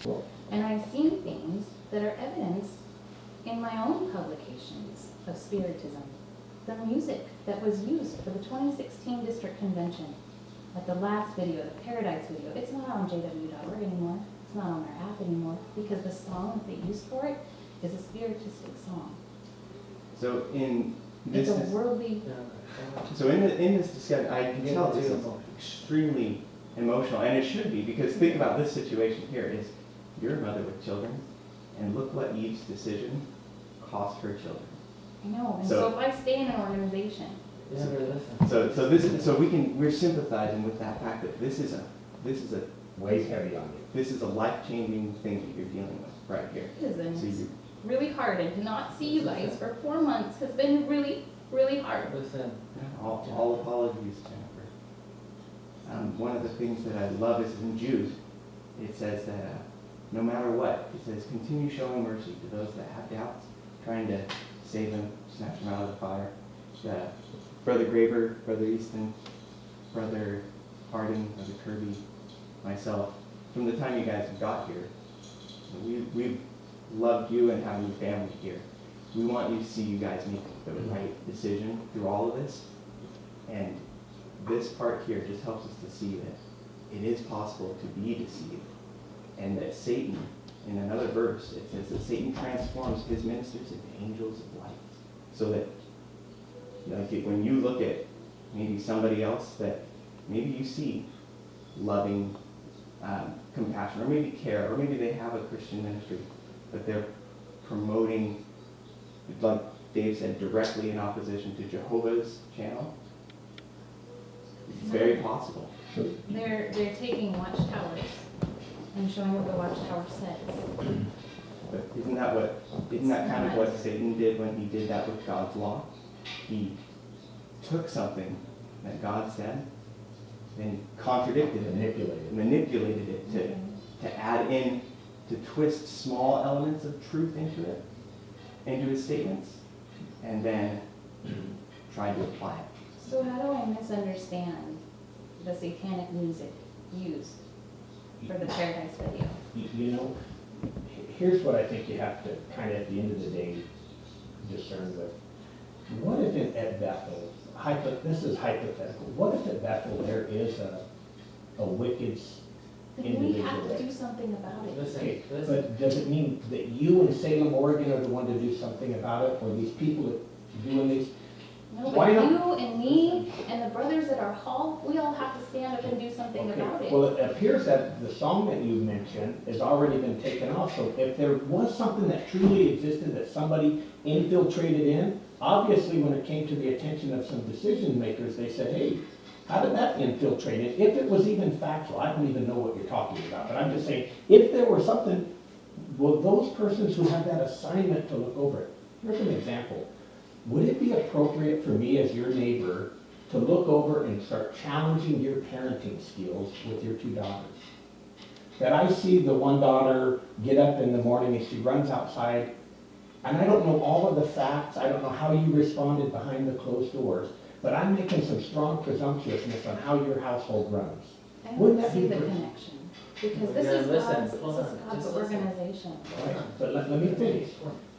And I've seen things that are evidence in my own publications of Spiritism. The music that was used for the 2016 district convention at the last video, the Paradise video, it's not on jw.org anymore. It's not on our app anymore because the song that they used for it is a spiritistic song. So in this, it's a worldly. So in this discussion, I can tell this is extremely emotional, and it should be, because think about this situation here: is you're a mother with children, and look what Eve's decision cost her children. I know, and so if I stay in an organization. So we're sympathizing with that fact that this is a weighs heavy on you. This is a life-changing thing that you're dealing with right here. It is, and it's really hard, and to not see you guys for 4 months has been really, really hard. Listen. All apologies, Jennifer. One of the things that I love is in Jude, it says that no matter what, it says continue showing mercy to those that have doubts, trying to save them, snatch them out of the fire. Brother Graber, Brother Easton, Brother Harding, Brother Kirby, myself, from the time you guys got here, we've loved you and having your family here. We want you to see you guys make the right decision through all of this. And this part here just helps us to see that it is possible to be deceived. And that Satan, in another verse, it says that Satan transforms his ministers into angels of light. So that, like, when you look at maybe somebody else that maybe you see loving compassion, or maybe care, or maybe they have a Christian ministry, but they're promoting, like Dave said, directly in opposition to Jehovah's channel, it's very possible. They're taking watchtowers and showing what the watchtower says. But isn't that kind of what Satan did when he did that with God's law? He took something that God said and contradicted it, manipulated it to add in, to twist small elements of truth into it, into his statements, and then tried to apply it. So how do I misunderstand the satanic music used for the Paradise video? You know, here's what I think you have to kind of, at the end of the day, discern with. What if at Bethel, this is hypothetical, what if at Bethel there is a wicked Then we have individual? to do something about it. Okay, but does it mean that you in Salem, Oregon are the one to do something about it, or these people that doing these? No, but Why not? you and me and the brothers at our hall, we all have to stand up and do something about it. Well, it appears that the song that you mentioned has already been taken off, so if there was something that truly existed that somebody infiltrated in, obviously when it came to the attention of some decision makers, they said, hey, how did that infiltrate it? If it was even factual, I don't even know what you're talking about, but I'm just saying, if there were something, well, those persons who have that assignment to look over it, here's an example. Would it be appropriate for me as your neighbor to look over and start challenging your parenting skills with your two daughters? That I see the one daughter get up in the morning and she runs outside, and I don't know all of the facts, I don't know how you responded behind the closed doors, but I'm making some strong presumptuousness on how your household runs. I Wouldn't don't that see be the great? connection, because this Yeah, is listen, God's just listen. organization. Right, but let me finish.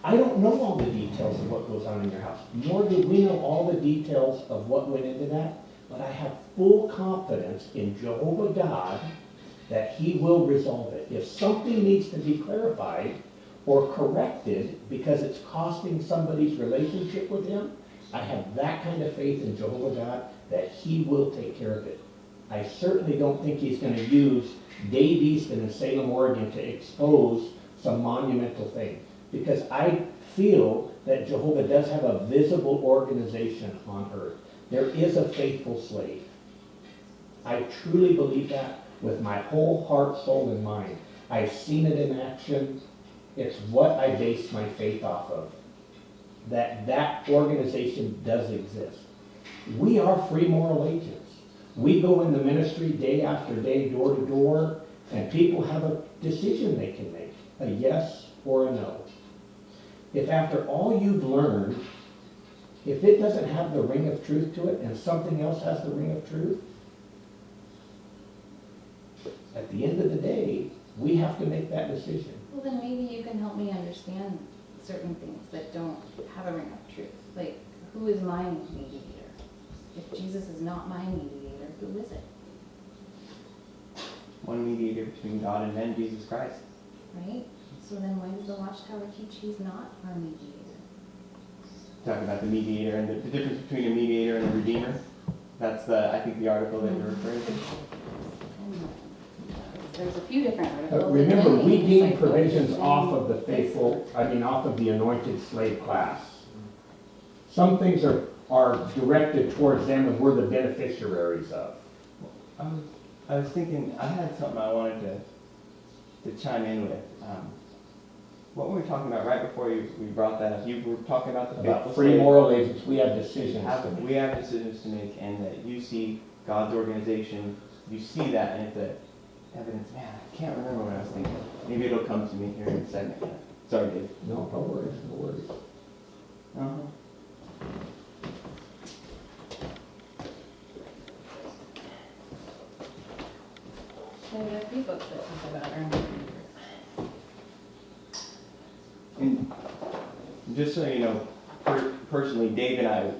I don't know all the details of what goes on in your house, nor do we know all the details of what went into that, but I have full confidence in Jehovah God that he will resolve it. If something needs to be clarified or corrected because it's costing somebody's relationship with him, I have that kind of faith in Jehovah God that he will take care of it. I certainly don't think he's going to use Dave Easton in Salem, Oregon to expose some monumental thing, because I feel that Jehovah does have a visible organization on earth. There is a faithful slave. I truly believe that with my whole heart, soul, and mind. I've seen it in action. It's what I base my faith off of. That organization does exist. We are free moral agents. We go in the ministry day after day, door to door, and people have a decision they can make, a yes or a no. If after all you've learned, if it doesn't have the ring of truth to it and something else has the ring of truth, at the end of the day, We have to make that decision. Well, then maybe you can help me understand certain things that don't have a ring of truth. Like, who is my mediator? If Jesus is not my mediator, who is it? One mediator between God and men, Jesus Christ. Right? So then why does the Watchtower teach he's not our mediator? Talking about the mediator and the difference between a mediator and a redeemer. That's I think the article that you're referring to. There's a few different articles. But remember, and we then deem it's like, provisions then off of the faithful, off of the anointed slave class. Some things are directed towards them and we're the beneficiaries of. I was thinking, I had something I wanted to chime in with. What were we talking about right before we brought that up? You were talking about the About faithful free slave. moral agents, we have decisions to We make. have decisions to make, and that you see God's organization, you see that, and it's evidence. Man, I can't remember what I was thinking. Maybe it'll come to me here in a second. Sorry, Dave. No, no worries, no worries. There are a few books that talk about earning. And just so you know, personally, Dave and I,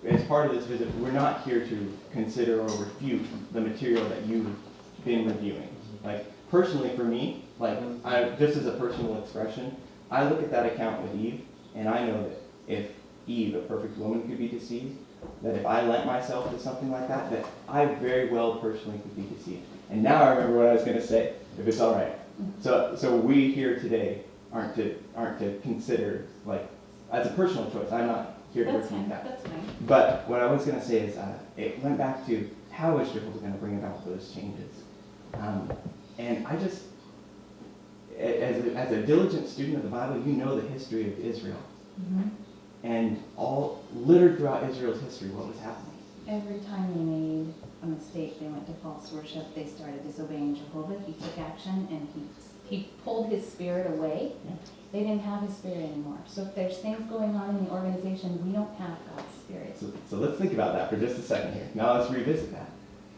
as part of this visit, we're not here to consider or refute the material that you've been reviewing. Like, personally for me, just as a personal expression, I look at that account with Eve, and I know that if Eve, a perfect woman, could be deceived, that if I lent myself to something like that, that I very well personally could be deceived. And now I remember what I was going to say, if it's all right. So we here today aren't to consider, as a personal choice. I'm not here to That's refute fine, that. that's fine. But what I was going to say is, it went back to how is Jehovah going to bring about those changes? And I just, as a diligent student of the Bible, you know the history of Israel. Mm-hmm. And all littered throughout Israel's history, what was happening? Every time they made a mistake, they went to false worship, they started disobeying Jehovah, he took action and he pulled his spirit away. Yeah. They didn't have his spirit anymore. So if there's things going on in the organization, we don't have God's spirit. So let's think about that for just a second here. Now let's revisit that.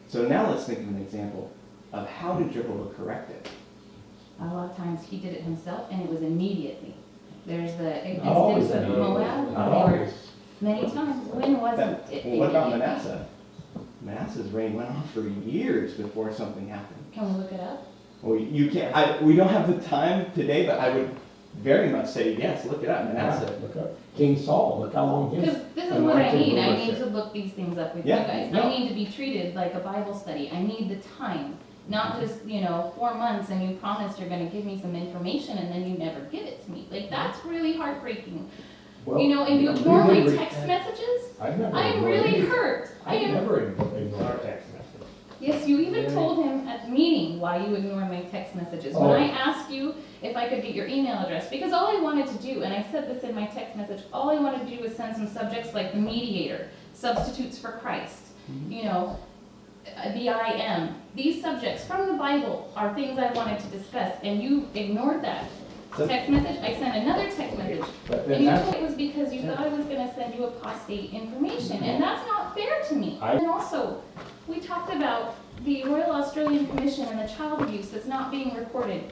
So now let's think of an example of how did Jehovah correct it? A lot of times he did it himself and it was immediately. There's the Oh, instance of is that- Moab, Not or always. many times. When wasn't it? Well, what about Manasseh? Manasseh's reign went on for years before something happened. Can we look it up? Well, you can't. We don't have the time today, but I would very much say yes. Look it up, Manasseh. Look up King Saul, look how long his. Because this is what I anointed need. I ruler need said. to look these things up with Yeah, you guys. no. I need to be treated like a Bible study. I need the time. Not just, 4 months and you promised you're going to give me some information and then you never give it to me. Like, that's really heartbreaking. Well, And you we ignore my did text messages? I've never I am ignored really any. hurt. I I've am. never ignored our text message. Yes, you even told him at the meeting why you ignored my text messages. When Oh. I asked you if I could get your email address, because all I wanted to do, and I said this in my text message, all I wanted to do was send some subjects like the mediator, substitutes for Christ, the I am. These subjects from the Bible are things I wanted to discuss, and you ignored that. So- Text message, I sent another text message. But And then you that's, told it was because you thought I was gonna send you apostate information, and that's not fair to me. I- And also, we talked about the Royal Australian Commission and the child abuse that's not being reported.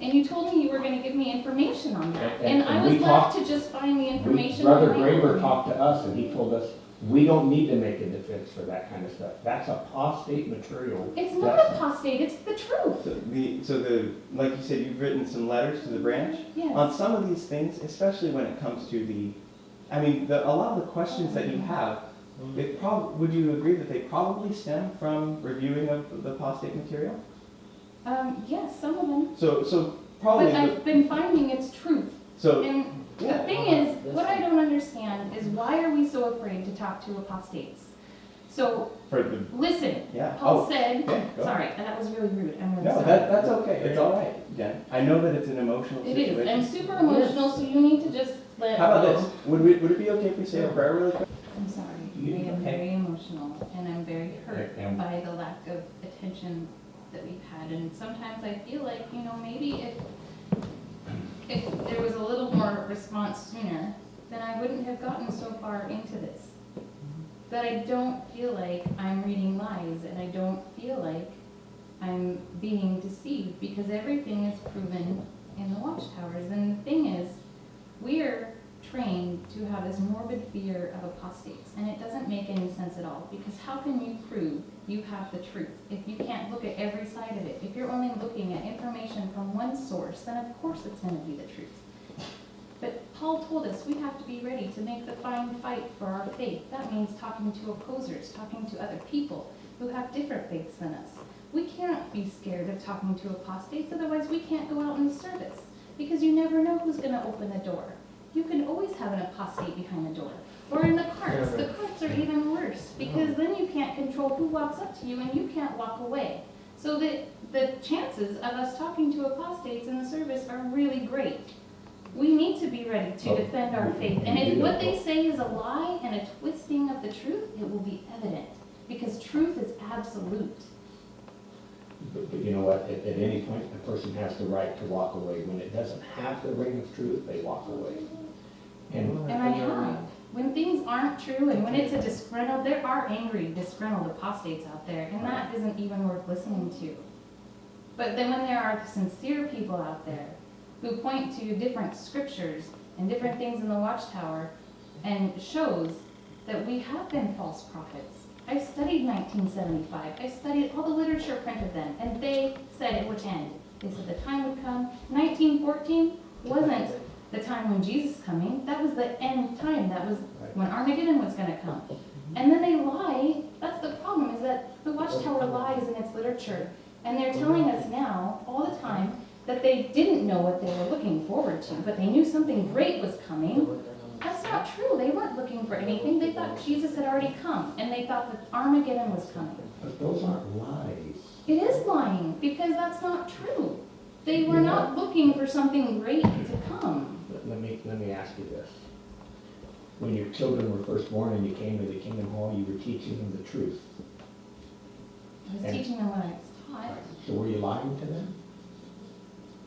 And you told me you were gonna give me information on that, And- and I and was we left talked- to just find the information Brother on my Graber own. talked to us and he told us, we don't need to make a defense for that kind of stuff. That's apostate material. It's not That's- apostate, it's the truth. Like you said, you've written some letters to the branch. Yes. On some of these things, especially when it comes to a lot of the questions that you have, would you agree that they probably stem from reviewing of the apostate material? Yes, some of them. So probably, But I've been finding its truth. so, And the yeah. thing is, what I don't understand is why are we so afraid to talk to apostates? So, for the, listen, yeah. Paul said, okay, go. sorry, that was really rude, I'm really No, sorry. that's okay, it's all right, Jen. I know that it's an emotional It situation. is, I'm super emotional, so you need to just let How about go. this? Would it be okay if we say a prayer really quick? I'm sorry, You- I am okay. very emotional, and I'm very hurt And- by the lack of attention that we've had, and sometimes I feel like, maybe if there was a little more response sooner, then I wouldn't have gotten so far into this. But I don't feel like I'm reading lies, and I don't feel like I'm being deceived because everything is proven in the watchtowers. And the thing is, we're trained to have this morbid fear of apostates, and it doesn't make any sense at all, because how can you prove you have the truth if you can't look at every side of it? If you're only looking at information from one source, then of course it's going to be the truth. But Paul told us we have to be ready to make the fine fight for our faith. That means talking to opposers, talking to other people who have different faiths than us. We can't be scared of talking to apostates, otherwise we can't go out in the service, because you never know who's going to open the door. You can always have an apostate behind the door. Or in the carts. The carts are even worse, because then you can't control who walks up to you and you can't walk away. So the chances of us talking to apostates in the service are really great. We need to be ready to defend our faith. And if what they say is a lie and a twisting of the truth, it will be evident, because truth is absolute. But you know what, at any point, a person has the right to walk away. When it doesn't have the ring of truth, they walk away. And And I have. When things aren't true and when it's a disgruntled, there are angry, disgruntled apostates out there, and that isn't even worth listening to. But then when there are sincere people out there who point to different scriptures and different things in the watchtower and shows that we have been false prophets. I studied 1975. I studied all the literature printed then, and they said it would end. They said the time would come. 1914 wasn't the time when Jesus is coming. That was the end time. That was when Armageddon was going to come. And then they lie. That's the problem, is that the watchtower lies in its literature. And they're telling us now, all the time, that they didn't know what they were looking forward to, but they knew something great was coming. That's not true. They weren't looking for anything. They thought Jesus had already come, and they thought that Armageddon was coming. but those aren't lies. It is lying, because that's not true. They were not looking for something great to come. Let me ask you this. When your children were first born and you came to the Kingdom Hall, you were teaching them the truth. I was And- teaching them what I was taught. So were you lying to them?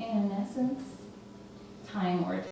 In essence, time or